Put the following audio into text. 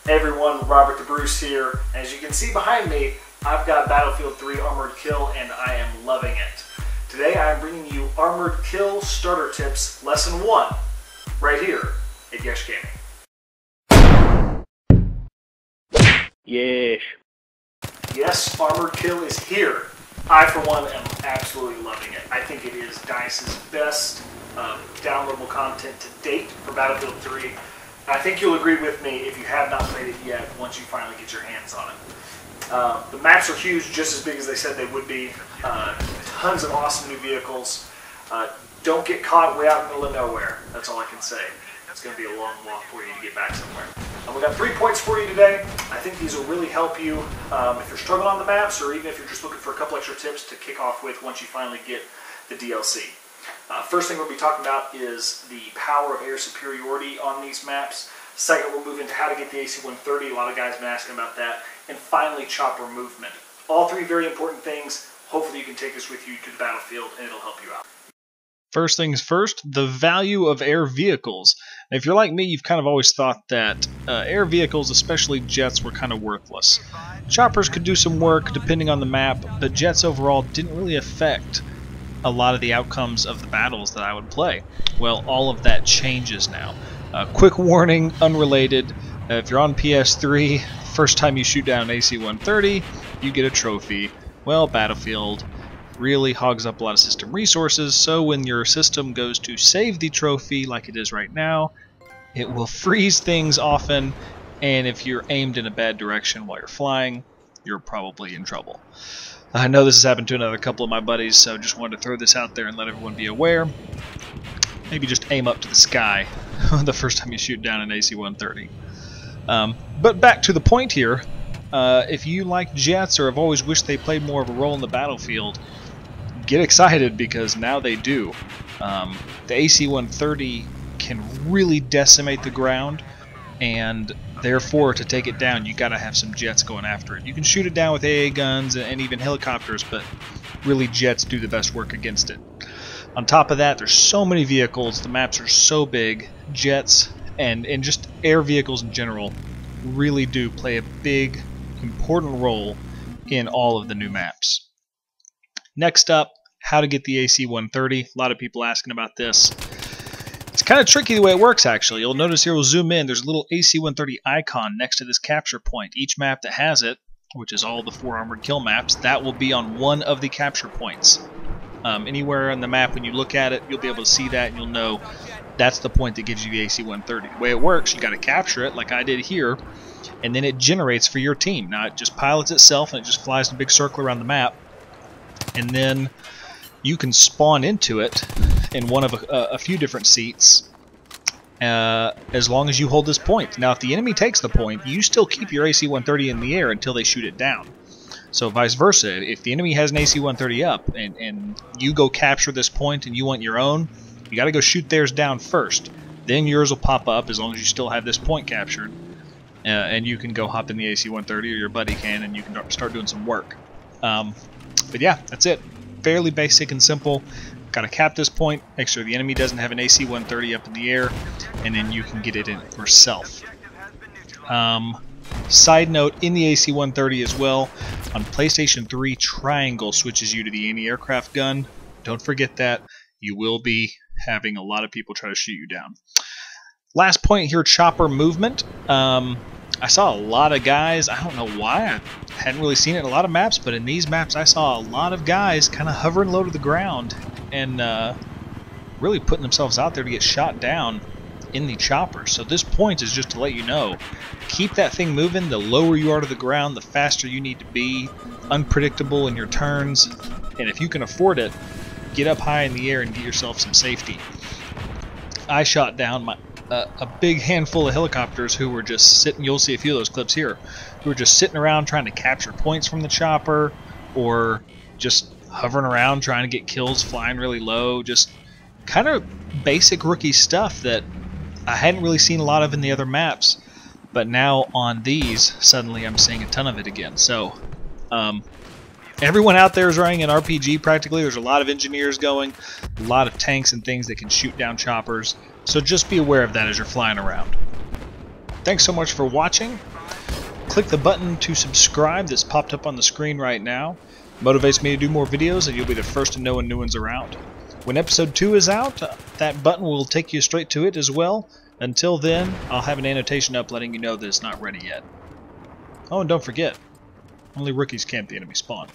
Hey everyone, Robert the Bruce here. As you can see behind me, I've got Battlefield 3 Armored Kill and I am loving it. Today I am bringing you Armored Kill Starter Tips Lesson 1, right here at YeshGaming. Yes. Yes, Armored Kill is here. I, for one, am absolutely loving it. I think it is DICE's best downloadable content to date for Battlefield 3. I think you'll agree with me if you have not played it yet once you finally get your hands on it. The maps are huge, just as big as they said they would be. Tons of awesome new vehicles. Don't get caught way out in the middle of nowhere. That's all I can say. It's going to be a long walk for you to get back somewhere. We've got 3 points for you today. I think these will really help you if you're struggling on the maps, or even if you're just looking for a couple extra tips to kick off with once you finally get the DLC. First thing we'll be talking about is the power of air superiority on these maps. Second, we'll move into how to get the AC130. A lot of guys have been asking about that. And finally, chopper movement. All three very important things. Hopefully you can take this with you to the battlefield and it'll help you out. First things first, the value of air vehicles. If you're like me, you've kind of always thought that air vehicles, especially jets, were kind of worthless. Choppers could do some work depending on the map, but jets overall didn't really affect a lot of the outcomes of the battles that I would play. Well, all of that changes now. Quick warning, unrelated, if you're on PS3, first time you shoot down an AC130, you get a trophy. Well, Battlefield really hogs up a lot of system resources, so when your system goes to save the trophy like it is right now, it will freeze things often, and if you're aimed in a bad direction while you're flying, you're probably in trouble. I know this has happened to another couple of my buddies, so just wanted to throw this out there and let everyone be aware. Maybe just aim up to the sky the first time you shoot down an AC-130. But back to the point here, if you like jets or have always wished they played more of a role in the battlefield, get excited because now they do. The AC-130 can really decimate the ground, and therefore to take it down you gotta have some jets going after it. You can shoot it down with AA guns and even helicopters, but really jets do the best work against it. On top of that, there's so many vehicles, the maps are so big, jets and just air vehicles in general really do play a big, important role in all of the new maps. Next up, how to get the AC-130. A lot of people asking about this. It's kind of tricky the way it works, actually. You'll notice here, we'll zoom in, there's a little AC-130 icon next to this capture point. Each map that has it, which is all the 4 Armored Kill maps, that will be on one of the capture points. Anywhere on the map, when you look at it, you'll be able to see that, and you'll know that's the point that gives you the AC-130. The way it works, you got to capture it, like I did here, and then it generates for your team. Now, it just pilots itself, and it just flies in a big circle around the map, and then you can spawn into it in one of a few different seats as long as you hold this point. Now, if the enemy takes the point, you still keep your AC-130 in the air until they shoot it down. So vice versa, if the enemy has an AC-130 up and you go capture this point and you want your own, you got to go shoot theirs down first. Then yours will pop up as long as you still have this point captured, and you can go hop in the AC-130, or your buddy can, and you can start doing some work. But yeah, that's it. Fairly basic and simple. Got to cap this point, make sure the enemy doesn't have an AC-130 up in the air, and then you can get it in yourself. Side note, in the AC-130 as well, on PlayStation 3, triangle switches you to the anti-aircraft gun. Don't forget that. You will be having a lot of people try to shoot you down. Last point here, chopper movement. I saw a lot of guys, I don't know why, I hadn't really seen it in a lot of maps, but in these maps I saw a lot of guys kind of hovering low to the ground and really putting themselves out there to get shot down in the chopper. So this point is just to let you know, keep that thing moving. The lower you are to the ground, the faster you need to be, unpredictable in your turns, and if you can afford it, get up high in the air and get yourself some safety. I shot down a big handful of helicopters who were just sitting, you'll see a few of those clips here, who were just sitting around trying to capture points from the chopper, or just hovering around trying to get kills flying really low. Just kind of basic rookie stuff that I hadn't really seen a lot of in the other maps, but now on these, suddenly I'm seeing a ton of it again. So everyone out there is running an RPG practically. There's a lot of engineers going, a lot of tanks and things that can shoot down choppers. So just be aware of that as you're flying around. Thanks so much for watching. Click the button to subscribe that's popped up on the screen right now. It motivates me to do more videos, and you'll be the first to know when new ones are out. When episode 2 is out, that button will take you straight to it as well. Until then, I'll have an annotation up letting you know that it's not ready yet. Oh, and don't forget, only rookies camp the enemy spawn.